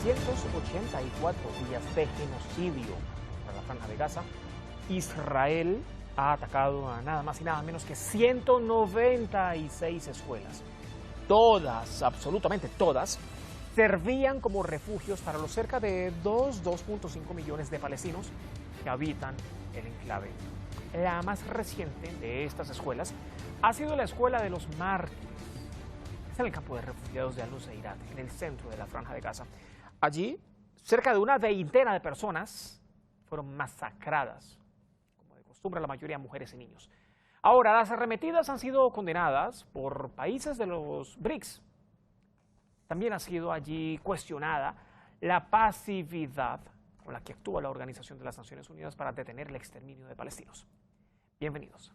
384 días de genocidio para la Franja de Gaza, Israel ha atacado a nada más y nada menos que 196 escuelas. Todas, absolutamente todas, servían como refugios para los cerca de 2.5 millones de palestinos que habitan el enclave. La más reciente de estas escuelas ha sido la Escuela de los Mártires. Está en el campo de refugiados de Al-Nuseirat, en el centro de la Franja de Gaza. Allí, cerca de una veintena de personas fueron masacradas, como de costumbre la mayoría mujeres y niños. Ahora, las arremetidas han sido condenadas por países de los BRICS. También ha sido allí cuestionada la pasividad con la que actúa la Organización de las Naciones Unidas para detener el exterminio de palestinos. Bienvenidos.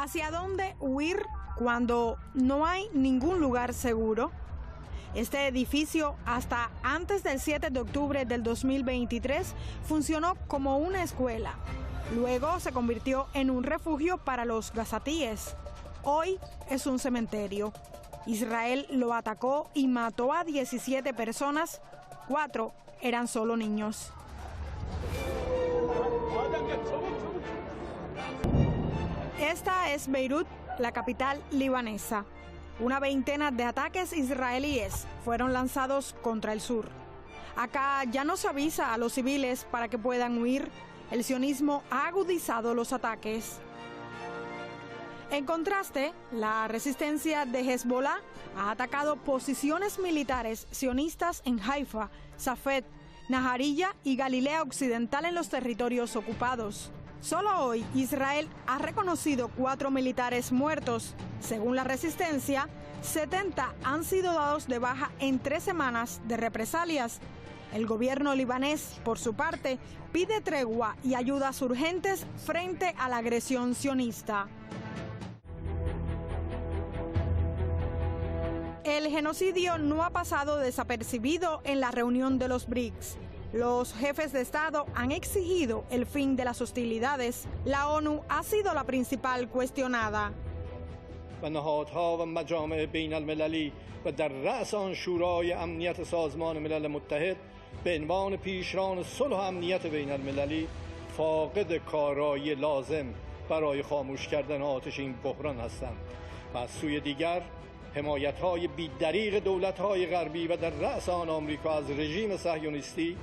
¿Hacia dónde huir cuando no hay ningún lugar seguro? Este edificio, hasta antes del 7 de octubre del 2023, funcionó como una escuela. Luego se convirtió en un refugio para los gazatíes. Hoy es un cementerio. Israel lo atacó y mató a 17 personas, 4 eran solo niños. Esta es Beirut, la capital libanesa. Una veintena de ataques israelíes fueron lanzados contra el sur. Acá ya no se avisa a los civiles para que puedan huir. El sionismo ha agudizado los ataques. En contraste, la resistencia de Hezbollah ha atacado posiciones militares sionistas en Haifa, Safed, Nahariyah y Galilea Occidental en los territorios ocupados. Solo hoy, Israel ha reconocido 4 militares muertos. Según la resistencia, 70 han sido dados de baja en 3 semanas de represalias. El gobierno libanés, por su parte, pide tregua y ayudas urgentes frente a la agresión sionista. El genocidio no ha pasado desapercibido en la reunión de los BRICS. Los jefes de Estado han exigido el fin de las hostilidades. La ONU ha sido la principal cuestionada. و نهادها و مجامع بین المللی و در رأس آن شورای امنیت سازمان ملل متحد به عنوان پیشران صلح و امنیت بین المللی فاقد کارایی لازم برای خاموش کردن آتش این بحران هستند و از سوی دیگر حمایت‌های بی‌دریغ دولت‌های غربی و در رأس آن آمریکا از رژیم صهیونیستی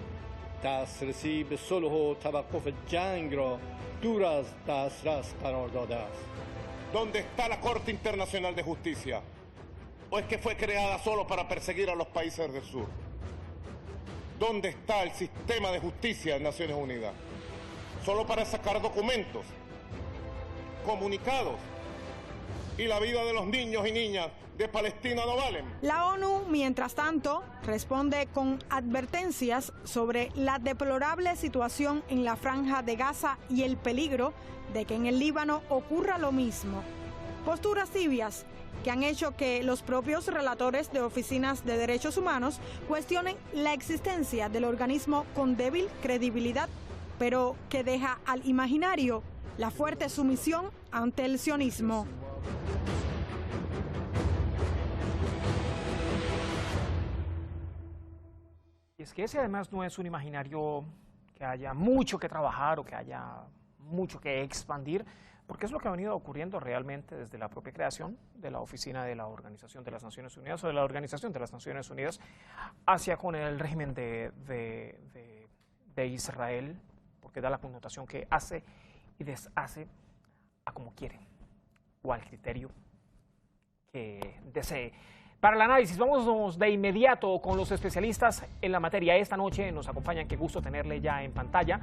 دسترسی به صلح و توقف جنگ را دور از دسترس قرار داده است. ¿Dónde está la Corte Internacional de Justicia? ¿O es que fue creada solo para perseguir a los países del sur? ¿Dónde está el sistema de justicia en Naciones Unidas? Solo para sacar documentos, comunicados, y la vida de los niños y niñas de Palestina no valen. La ONU, mientras tanto, responde con advertencias sobre la deplorable situación en la Franja de Gaza y el peligro de que en el Líbano ocurra lo mismo. Posturas tibias que han hecho que los propios relatores de oficinas de derechos humanos cuestionen la existencia del organismo con débil credibilidad, pero que deja al imaginario la fuerte sumisión ante el sionismo. Y es que ese además no es un imaginario que haya mucho que trabajar o que haya mucho que expandir, porque es lo que ha venido ocurriendo realmente desde la propia creación de la oficina de la Organización de las Naciones Unidas o de la Organización de las Naciones Unidas hacia con el régimen de Israel, porque da la connotación que hace y deshace a como quiere o al criterio que desee. Para el análisis, vamos de inmediato con los especialistas en la materia. Esta noche nos acompañan, qué gusto tenerle ya en pantalla,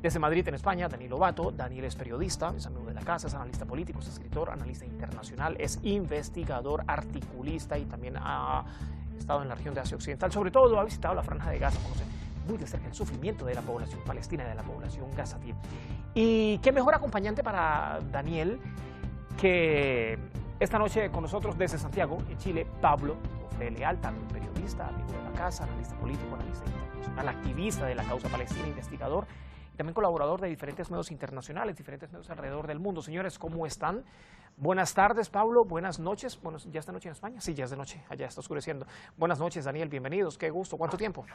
desde Madrid, en España, Daniel Lobato. Daniel es periodista, es amigo de la casa, es analista político, es escritor, analista internacional, es investigador, articulista y también ha estado en la región de Asia Occidental. Sobre todo ha visitado la Franja de Gaza, conoce muy de cerca el sufrimiento de la población palestina y de la población gazatí. Y qué mejor acompañante para Daniel que esta noche con nosotros desde Santiago, en Chile, Pablo Jofre Leal, también periodista, amigo de la casa, analista político, analista internacional, activista de la causa palestina, investigador también colaborador de diferentes medios internacionales, diferentes medios alrededor del mundo. Señores, ¿cómo están? Buenas tardes, Pablo. Buenas noches. Bueno, ¿ya es de noche en España? Sí, ya es de noche. Allá está oscureciendo. Buenas noches, Daniel. Bienvenidos. Qué gusto. ¿Cuánto tiempo?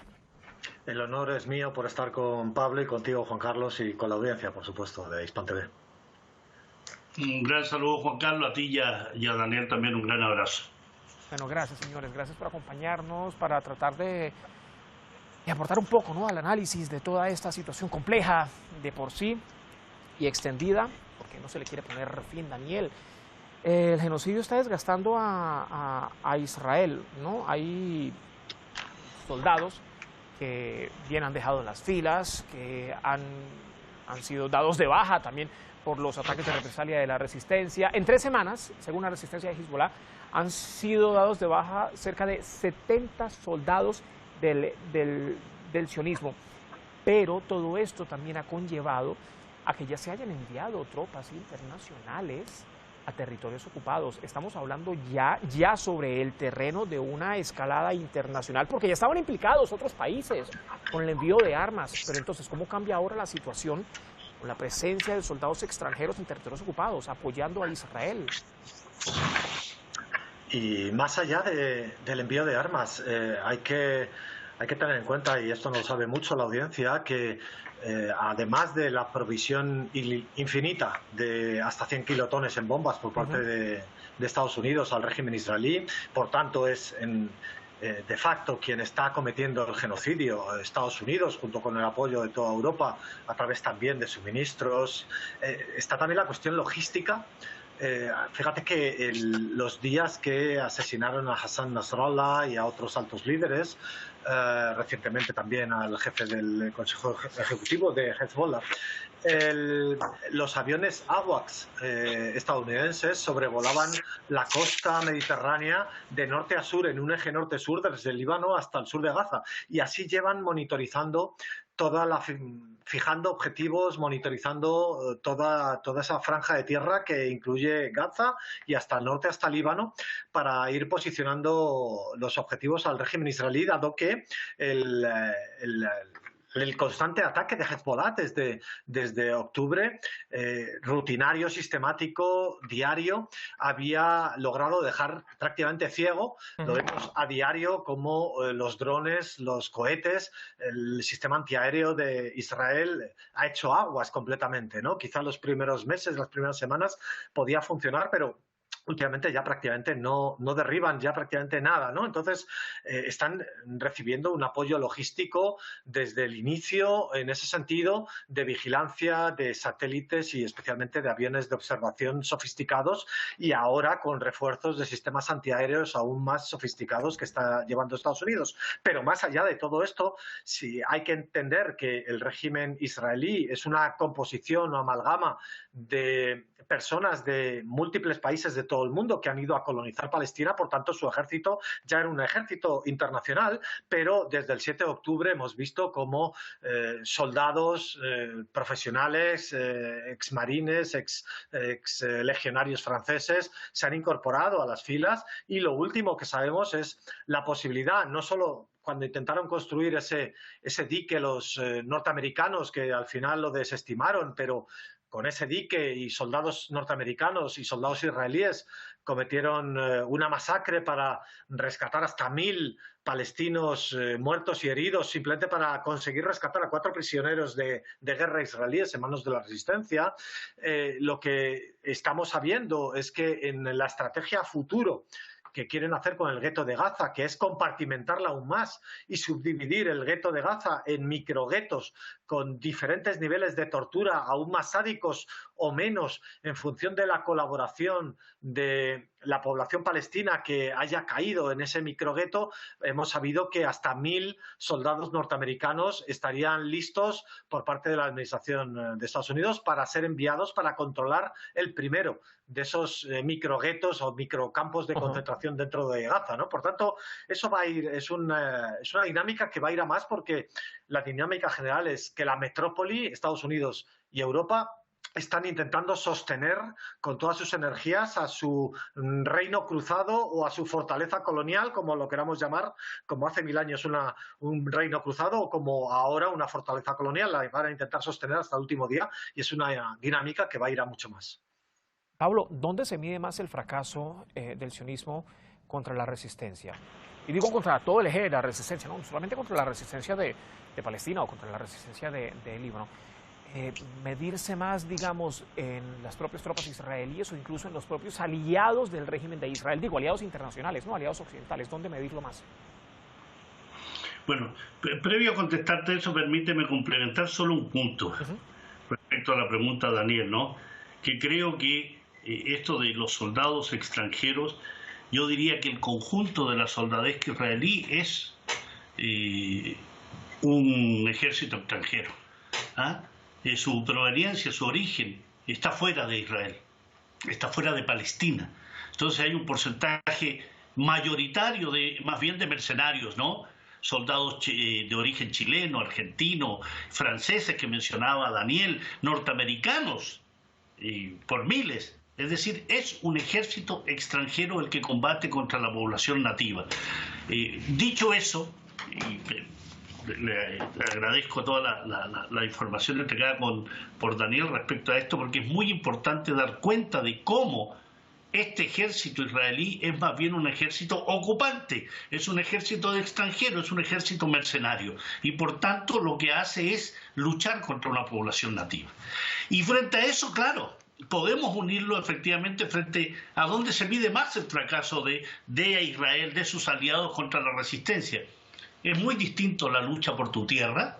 El honor es mío por estar con Pablo y contigo, Juan Carlos, y con la audiencia, por supuesto, de Hispan TV. Un gran saludo, Juan Carlos, a ti y a Daniel también un gran abrazo. Bueno, gracias, señores. Gracias por acompañarnos para tratar de aportar un poco, ¿no?, al análisis de toda esta situación compleja de por sí y extendida, porque no se le quiere poner fin, Daniel. El genocidio está desgastando a Israel, ¿no? Hay soldados que bien han dejado las filas, que han sido dados de baja también por los ataques de represalia de la resistencia. En 3 semanas, según la resistencia de Hezbollah, han sido dados de baja cerca de 70 soldados del sionismo. Pero todo esto también ha conllevado a que ya se hayan enviado tropas internacionales a territorios ocupados. Estamos hablando ya sobre el terreno de una escalada internacional, porque ya estaban implicados otros países con el envío de armas. Pero entonces, ¿cómo cambia ahora la situación con la presencia de soldados extranjeros en territorios ocupados, apoyando a Israel? Y más allá del envío de armas, hay que tener en cuenta, y esto no lo sabe mucho la audiencia, que además de la provisión infinita de hasta 100 kilotones en bombas por parte de Estados Unidos al régimen israelí, por tanto es de facto quien está cometiendo el genocidio, Estados Unidos, junto con el apoyo de toda Europa, a través también de suministros. Está también la cuestión logística. Fíjate que los días que asesinaron a Hassan Nasrallah y a otros altos líderes, recientemente también al jefe del Consejo Ejecutivo de Hezbollah, los aviones AWACS estadounidenses sobrevolaban la costa mediterránea de norte a sur, en un eje norte-sur, desde el Líbano hasta el sur de Gaza, y así llevan monitorizando fijando objetivos, monitorizando toda esa franja de tierra que incluye Gaza y hasta el norte, hasta Líbano, para ir posicionando los objetivos al régimen israelí, dado que el constante ataque de Hezbollah desde octubre, rutinario, sistemático, diario, había logrado dejar prácticamente ciego. Lo vemos a diario como los drones, los cohetes, el sistema antiaéreo de Israel ha hecho aguas completamente, ¿no? Quizá los primeros meses, las primeras semanas podía funcionar, pero últimamente ya prácticamente no derriban ya prácticamente nada, ¿no? Entonces están recibiendo un apoyo logístico desde el inicio, en ese sentido, de vigilancia de satélites y especialmente de aviones de observación sofisticados, y ahora con refuerzos de sistemas antiaéreos aún más sofisticados que está llevando Estados Unidos. Pero más allá de todo esto, sí hay que entender que el régimen israelí es una composición o amalgama de personas de múltiples países de todo el mundo que han ido a colonizar Palestina. Por tanto, su ejército ya era un ejército internacional, pero desde el 7 de octubre hemos visto cómo soldados profesionales, exmarines, ex legionarios franceses se han incorporado a las filas, y lo último que sabemos es la posibilidad, no solo cuando intentaron construir ese dique los norteamericanos, que al final lo desestimaron, pero con ese dique y soldados norteamericanos y soldados israelíes cometieron una masacre para rescatar hasta 1000 palestinos muertos y heridos, simplemente para conseguir rescatar a 4 prisioneros de guerra israelíes en manos de la resistencia. Lo que estamos sabiendo es que en la estrategia futuro que quieren hacer con el gueto de Gaza, que es compartimentarla aún más y subdividir el gueto de Gaza en microguetos con diferentes niveles de tortura aún más sádicos o menos en función de la colaboración de la población palestina que haya caído en ese microgueto. Hemos sabido que hasta 1000 soldados norteamericanos estarían listos por parte de la administración de Estados Unidos para ser enviados para controlar el primero de esos microguetos o microcampos de concentración dentro de Gaza, ¿no? Por tanto, eso va a ir, es una dinámica que va a ir a más, porque la dinámica general es que la metrópoli, Estados Unidos y Europa, están intentando sostener con todas sus energías a su reino cruzado o a su fortaleza colonial, como lo queramos llamar, como hace 1000 años un reino cruzado o como ahora una fortaleza colonial. La van a intentar sostener hasta el último día y es una dinámica que va a ir a mucho más. Pablo, ¿dónde se mide más el fracaso del sionismo contra la resistencia? Y digo contra todo el eje de la resistencia, no solamente contra la resistencia de Palestina o contra la resistencia de Líbano. Medirse más, digamos, en las propias tropas israelíes o incluso en los propios aliados del régimen de Israel, digo, aliados internacionales, no aliados occidentales, ¿dónde medirlo más? Bueno, previo a contestarte eso, permíteme complementar solo un punto respecto a la pregunta de Daniel, ¿no? Que creo que esto de los soldados extranjeros, yo diría que el conjunto de la soldadesca israelí es un ejército extranjero. ¿Ah? Su proveniencia, su origen está fuera de Israel, está fuera de Palestina. Entonces hay un porcentaje mayoritario más bien de mercenarios, ¿no? Soldados de origen chileno, argentino, franceses que mencionaba Daniel, norteamericanos, por miles. Es decir, es un ejército extranjero el que combate contra la población nativa. Dicho eso, le agradezco toda la información entregada por Daniel respecto a esto, porque es muy importante dar cuenta de cómo este ejército israelí es más bien un ejército ocupante, es un ejército de extranjeros, es un ejército mercenario y por tanto lo que hace es luchar contra una población nativa. Y frente a eso, claro, podemos unirlo efectivamente frente a dónde se mide más el fracaso de Israel, de sus aliados contra la resistencia. Es muy distinto la lucha por tu tierra,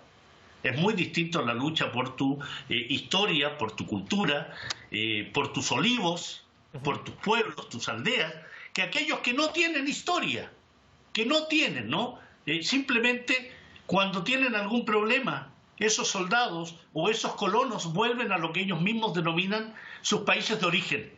es muy distinto la lucha por tu historia, por tu cultura, por tus olivos, por tus pueblos, tus aldeas, que aquellos que no tienen historia, que no tienen, ¿no? Simplemente cuando tienen algún problema, esos soldados o esos colonos vuelven a lo que ellos mismos denominan sus países de origen,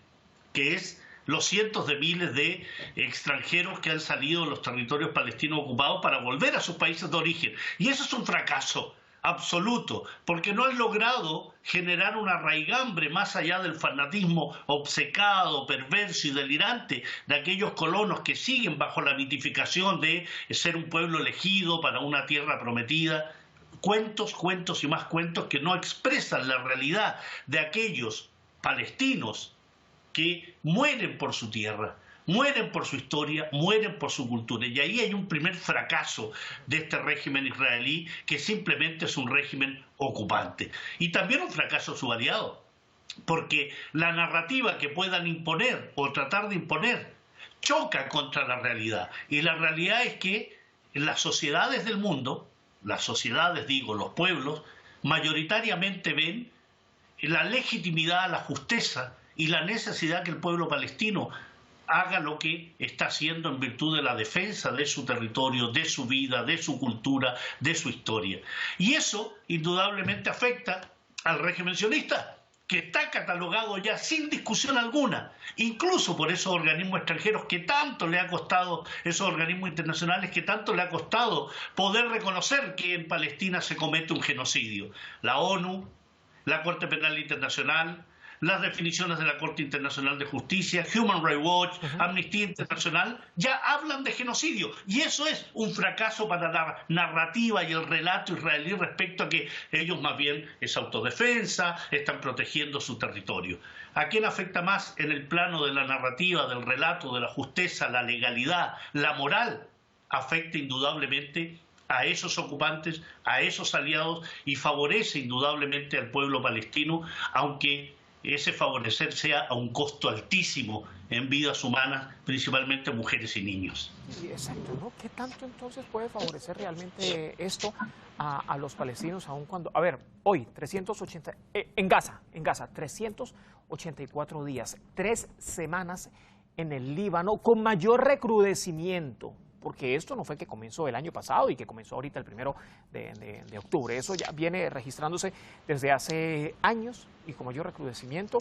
que es los cientos de miles de extranjeros que han salido de los territorios palestinos ocupados para volver a sus países de origen. Y eso es un fracaso absoluto, porque no han logrado generar una raigambre más allá del fanatismo obcecado, perverso y delirante de aquellos colonos que siguen bajo la mitificación de ser un pueblo elegido para una tierra prometida. Cuentos, cuentos y más cuentos que no expresan la realidad de aquellos palestinos que mueren por su tierra, mueren por su historia, mueren por su cultura. Y ahí hay un primer fracaso de este régimen israelí, que simplemente es un régimen ocupante. Y también un fracaso de su aliado, porque la narrativa que puedan imponer o tratar de imponer choca contra la realidad. Y la realidad es que las sociedades del mundo, las sociedades, digo, los pueblos, mayoritariamente ven la legitimidad, la justeza y la necesidad que el pueblo palestino haga lo que está haciendo en virtud de la defensa de su territorio, de su vida, de su cultura, de su historia. Y eso indudablemente afecta al régimen sionista, que está catalogado ya sin discusión alguna, incluso por esos organismos extranjeros que tanto le ha costado, esos organismos internacionales que tanto le ha costado poder reconocer que en Palestina se comete un genocidio. La ONU, la Corte Penal Internacional, las definiciones de la Corte Internacional de Justicia, Human Rights Watch, Amnistía Internacional, ya hablan de genocidio. Y eso es un fracaso para la narrativa y el relato israelí respecto a que ellos más bien es autodefensa, están protegiendo su territorio. ¿A quién afecta más en el plano de la narrativa, del relato, de la justeza, la legalidad, la moral? Afecta indudablemente a esos ocupantes, a esos aliados y favorece indudablemente al pueblo palestino, aunque ese favorecer sea a un costo altísimo en vidas humanas, principalmente mujeres y niños. Exacto, ¿no? ¿Qué tanto entonces puede favorecer realmente esto a los palestinos, aun cuando, a ver, hoy, 380, en Gaza, 384 días, 3 semanas en el Líbano, con mayor recrudecimiento? Porque esto no fue que comenzó el año pasado y que comenzó ahorita el 1 de octubre. Eso ya viene registrándose desde hace años y con mayor recrudecimiento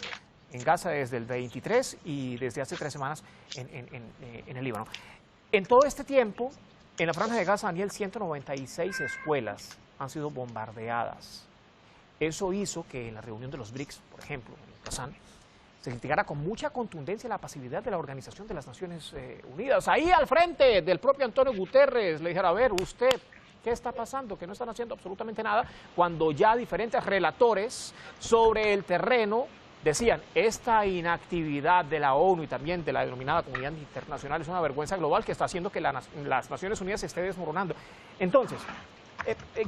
en Gaza desde el 23 y desde hace 3 semanas en el Líbano. En todo este tiempo, en la franja de Gaza, Daniel, 196 escuelas han sido bombardeadas. Eso hizo que en la reunión de los BRICS, por ejemplo, en Kazán, se criticara con mucha contundencia la pasividad de la Organización de las Naciones Unidas. Ahí al frente del propio Antonio Guterres le dijera, a ver, usted, ¿qué está pasando? Que no están haciendo absolutamente nada, cuando ya diferentes relatores sobre el terreno decían, esta inactividad de la ONU y también de la denominada comunidad internacional es una vergüenza global que está haciendo que las Naciones Unidas se esté desmoronando. Entonces,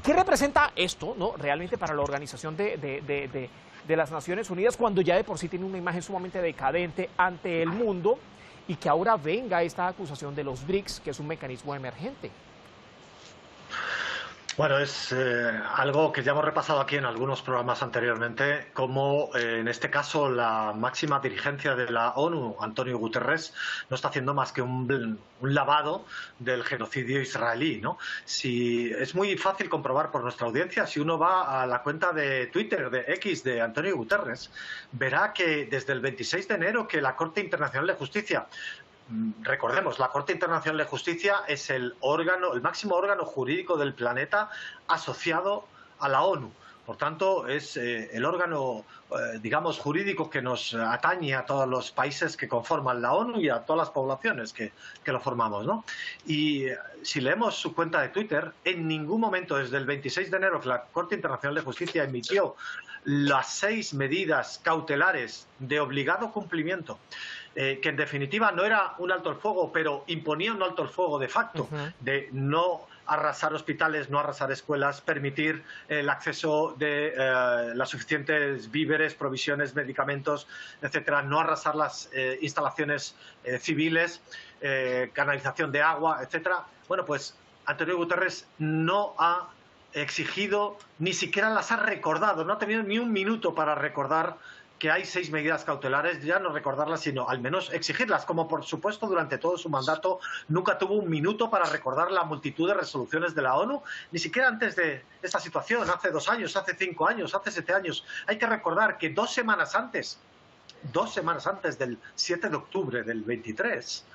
¿qué representa esto, no, realmente para la organización de las Naciones Unidas cuando ya de por sí tiene una imagen sumamente decadente ante el mundo y que ahora venga esta acusación de los BRICS, que es un mecanismo emergente? Bueno, es algo que ya hemos repasado aquí en algunos programas anteriormente, como en este caso la máxima dirigencia de la ONU, Antonio Guterres, no está haciendo más que un lavado del genocidio israelí, ¿no? Es muy fácil comprobar por nuestra audiencia, si uno va a la cuenta de Twitter, de X, de Antonio Guterres, verá que desde el 26 de enero que la Corte Internacional de Justicia, recordemos, la Corte Internacional de Justicia es el máximo órgano jurídico del planeta asociado a la ONU. Por tanto, es el órgano, digamos, jurídico que nos atañe a todos los países que conforman la ONU y a todas las poblaciones que lo formamos, ¿no? Y si leemos su cuenta de Twitter, en ningún momento, desde el 26 de enero que la Corte Internacional de Justicia emitió las 6 medidas cautelares de obligado cumplimiento, que en definitiva no era un alto el fuego, pero imponía un alto el fuego de facto, de no arrasar hospitales, no arrasar escuelas, permitir el acceso de las suficientes víveres, provisiones, medicamentos, etcétera, no arrasar las instalaciones civiles, canalización de agua, etcétera. Bueno, pues Antonio Guterres no ha exigido, ni siquiera las ha recordado, no ha tenido ni un minuto para recordar que hay 6 medidas cautelares, ya no recordarlas, sino al menos exigirlas, como por supuesto durante todo su mandato nunca tuvo un minuto para recordar la multitud de resoluciones de la ONU, ni siquiera antes de esta situación, hace 2 años, hace 5 años, hace 7 años. Hay que recordar que 2 semanas antes del 7 de octubre del 23,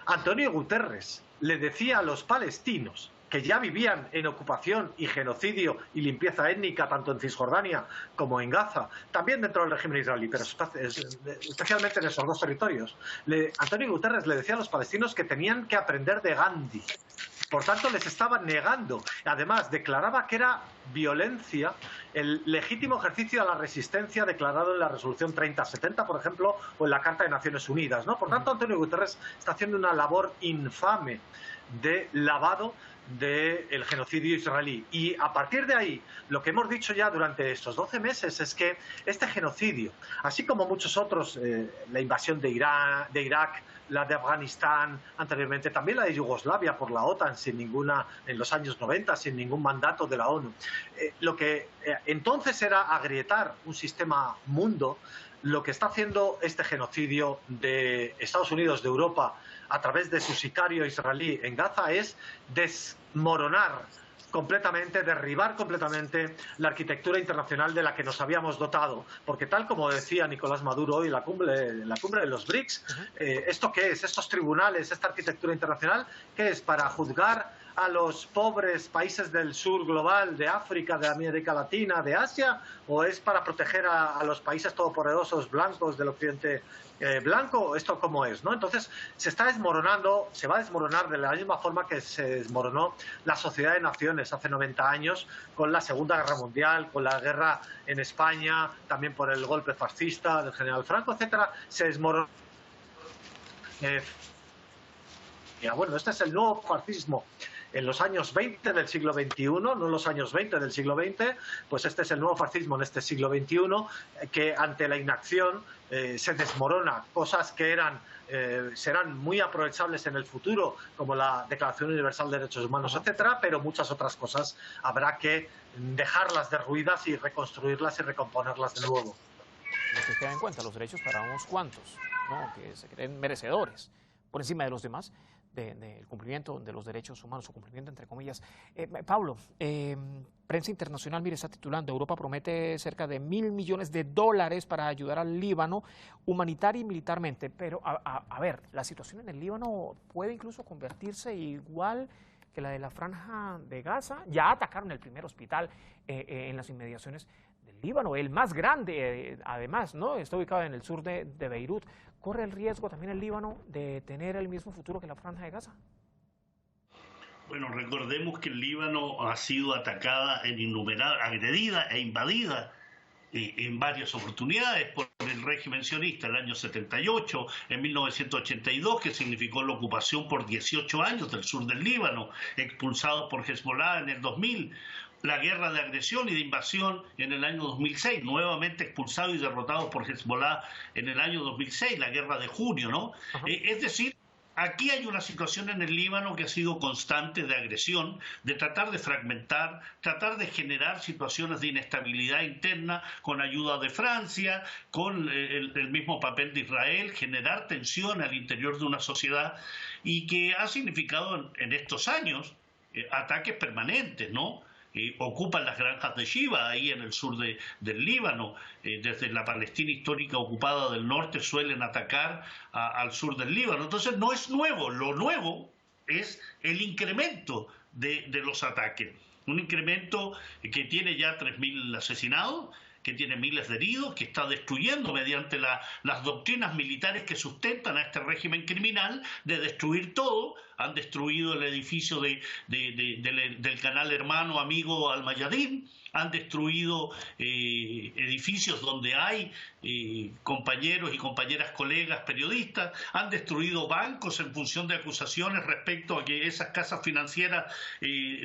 Antonio Guterres le decía a los palestinos que ya vivían en ocupación y genocidio y limpieza étnica tanto en Cisjordania como en Gaza, también dentro del régimen israelí, pero especialmente en esos 2 territorios. Antonio Guterres le decía a los palestinos que tenían que aprender de Gandhi. Por tanto, les estaba negando. Además, declaraba que era violencia el legítimo ejercicio a la resistencia declarado en la resolución 3070, por ejemplo, o en la Carta de Naciones Unidas, ¿no? Por tanto, Antonio Guterres está haciendo una labor infame de lavado del genocidio israelí. Y a partir de ahí, lo que hemos dicho ya durante estos 12 meses es que este genocidio, así como muchos otros, la invasión de Irak, la de Afganistán, anteriormente también la de Yugoslavia por la OTAN, en los años 90, sin ningún mandato de la ONU, lo que entonces era agrietar un sistema mundo, lo que está haciendo este genocidio de Estados Unidos, de Europa, a través de su sicario israelí en Gaza, es desmoronar completamente, derribar completamente la arquitectura internacional de la que nos habíamos dotado. Porque tal como decía Nicolás Maduro hoy en la cumbre de los BRICS, ¿esto qué es? Estos tribunales, esta arquitectura internacional, ¿qué es? ¿Para juzgar a los pobres países del sur global, de África, de América Latina, de Asia? ¿O es para proteger a los países todopoderosos blancos del occidente blanco? ¿Esto cómo es, no? Entonces se va a desmoronar de la misma forma que se desmoronó la Sociedad de Naciones hace 90 años con la Segunda Guerra Mundial, con la guerra en España, también por el golpe fascista del general Franco, etcétera. Se desmoronó. Bueno, este es el nuevo fascismo en los años 20 del siglo XXI, no en los años 20 del siglo XX, pues este es el nuevo fascismo en este siglo XXI, que ante la inacción se desmorona. Cosas que serán muy aprovechables en el futuro, como la Declaración Universal de Derechos Humanos, etcétera, pero muchas otras cosas habrá que dejarlas derruidas y reconstruirlas y recomponerlas de nuevo. Hay que tener en cuenta los derechos para unos cuantos, ¿no?, que se creen merecedores por encima de los demás del cumplimiento de los derechos humanos, o cumplimiento entre comillas. Pablo, prensa internacional, mire, está titulando: Europa promete cerca de $1.000 millones para ayudar al Líbano humanitaria y militarmente. Pero, a ver, la situación en el Líbano puede incluso convertirse igual que la de la Franja de Gaza. Ya atacaron el primer hospital en las inmediaciones del Líbano, el más grande, además, ¿no? Está ubicado en el sur de Beirut. ¿Corre el riesgo también el Líbano de tener el mismo futuro que la Franja de Gaza? Bueno, recordemos que el Líbano ha sido atacada, agredida e invadida en varias oportunidades por el régimen sionista, el año 78, en 1982, que significó la ocupación por 18 años del sur del Líbano, expulsado por Hezbollah en el 2000, la guerra de agresión y de invasión en el año 2006, nuevamente expulsado y derrotado por Hezbollah en el año 2006, la guerra de junio, ¿no? Es decir, aquí hay una situación en el Líbano que ha sido constante de agresión, de tratar de fragmentar, tratar de generar situaciones de inestabilidad interna con ayuda de Francia, con el mismo papel de Israel, generar tensión al interior de una sociedad y que ha significado en estos años ataques permanentes, ¿no? Ocupan las granjas de Shiva, ahí en el sur del Líbano, desde la Palestina histórica ocupada del norte suelen atacar al sur del Líbano. Entonces no es nuevo, lo nuevo es el incremento de los ataques. Un incremento que tiene ya 3.000 asesinados, que tiene miles de heridos, que está destruyendo mediante las doctrinas militares que sustentan a este régimen criminal de destruir todo. Han destruido el edificio del canal hermano amigo Al-Mayadin, han destruido edificios donde hay compañeros y compañeras, colegas, periodistas, han destruido bancos en función de acusaciones respecto a que esas casas financieras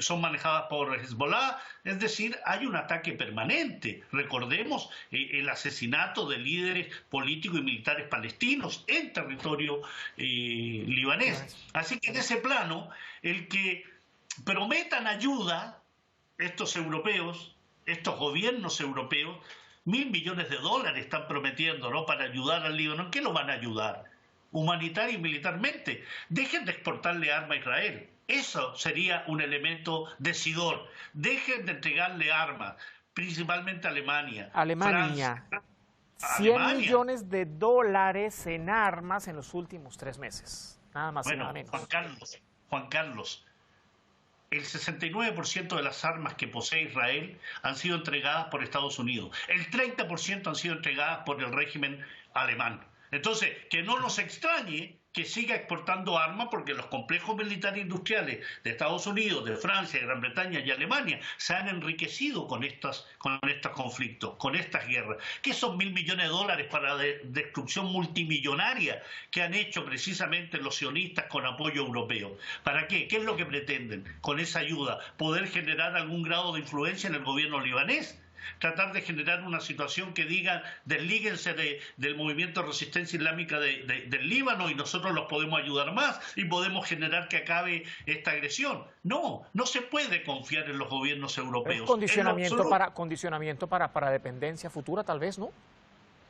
son manejadas por Hezbollah. Es decir, hay un ataque permanente. Recordemos el asesinato de líderes políticos y militares palestinos en territorio libanés. Así que en ese plano, el que prometan ayuda estos europeos, estos gobiernos europeos, $1.000 millones están prometiendo, ¿no?, para ayudar al Líbano. ¿En qué lo van a ayudar? Humanitaria y militarmente. Dejen de exportarle armas a Israel. Eso sería un elemento decidor. Dejen de entregarle armas, principalmente a Alemania. Alemania. Francia, 100 millones de dólares en armas en los últimos 3 meses. Nada más y nada menos. Juan Carlos, el 69% de las armas que posee Israel han sido entregadas por Estados Unidos. El 30% han sido entregadas por el régimen alemán. Entonces, que no nos extrañe que siga exportando armas, porque los complejos militares industriales de Estados Unidos, de Francia, de Gran Bretaña y Alemania se han enriquecido con estos conflictos, con estas guerras. ¿Qué son $1.000 millones para destrucción multimillonaria que han hecho precisamente los sionistas con apoyo europeo? ¿Para qué? ¿Qué es lo que pretenden con esa ayuda? ¿Poder generar algún grado de influencia en el gobierno libanés? Tratar de generar una situación que diga deslíguense del movimiento de resistencia islámica del Líbano y nosotros los podemos ayudar más y podemos generar que acabe esta agresión. No se puede confiar en los gobiernos europeos. Condicionamiento para dependencia futura, tal vez, ¿no?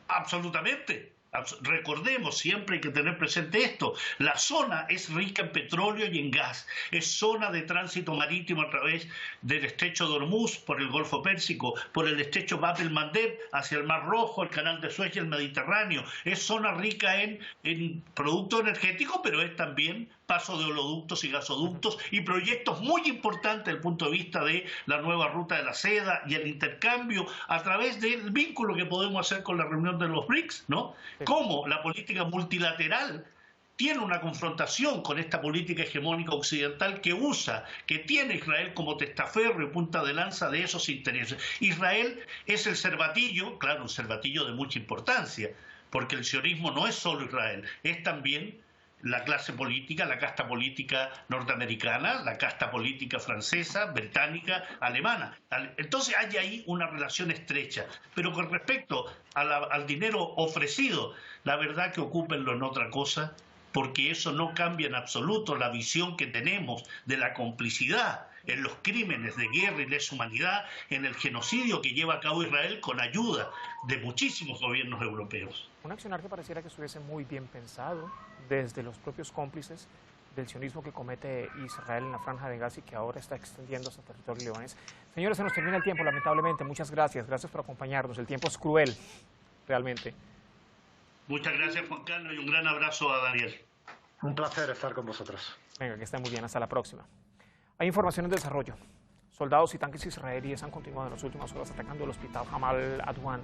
Absolutamente. Recordemos, siempre hay que tener presente esto: la zona es rica en petróleo y en gas, es zona de tránsito marítimo a través del estrecho de Hormuz, por el Golfo Pérsico, por el estrecho Bab el-Mandeb hacia el Mar Rojo, el Canal de Suez y el Mediterráneo. Es zona rica en productos energéticos, pero es también paso de oleoductos y gasoductos y proyectos muy importantes desde el punto de vista de la nueva ruta de la seda y el intercambio a través del vínculo que podemos hacer con la reunión de los BRICS, ¿no? Cómo la política multilateral tiene una confrontación con esta política hegemónica occidental que tiene Israel como testaferro y punta de lanza de esos intereses. Israel es el cervatillo, claro, un cervatillo de mucha importancia, porque el sionismo no es solo Israel, es también la clase política, la casta política norteamericana, la casta política francesa, británica, alemana. Entonces hay ahí una relación estrecha. Pero con respecto al dinero ofrecido, la verdad que ocúpenlo en otra cosa, porque eso no cambia en absoluto la visión que tenemos de la complicidad en los crímenes de guerra y lesa humanidad, en el genocidio que lleva a cabo Israel con ayuda de muchísimos gobiernos europeos. Un accionar que pareciera que estuviese muy bien pensado desde los propios cómplices del sionismo que comete Israel en la Franja de Gaza y que ahora está extendiendo hasta territorio libanés. Señores, se nos termina el tiempo, lamentablemente. Muchas gracias. Gracias por acompañarnos. El tiempo es cruel, realmente. Muchas gracias, Juan Carlos, y un gran abrazo a Daniel. Un placer estar con vosotros. Venga, que estén muy bien. Hasta la próxima. Hay información en desarrollo. Soldados y tanques israelíes han continuado en las últimas horas atacando el hospital Jamal Adwan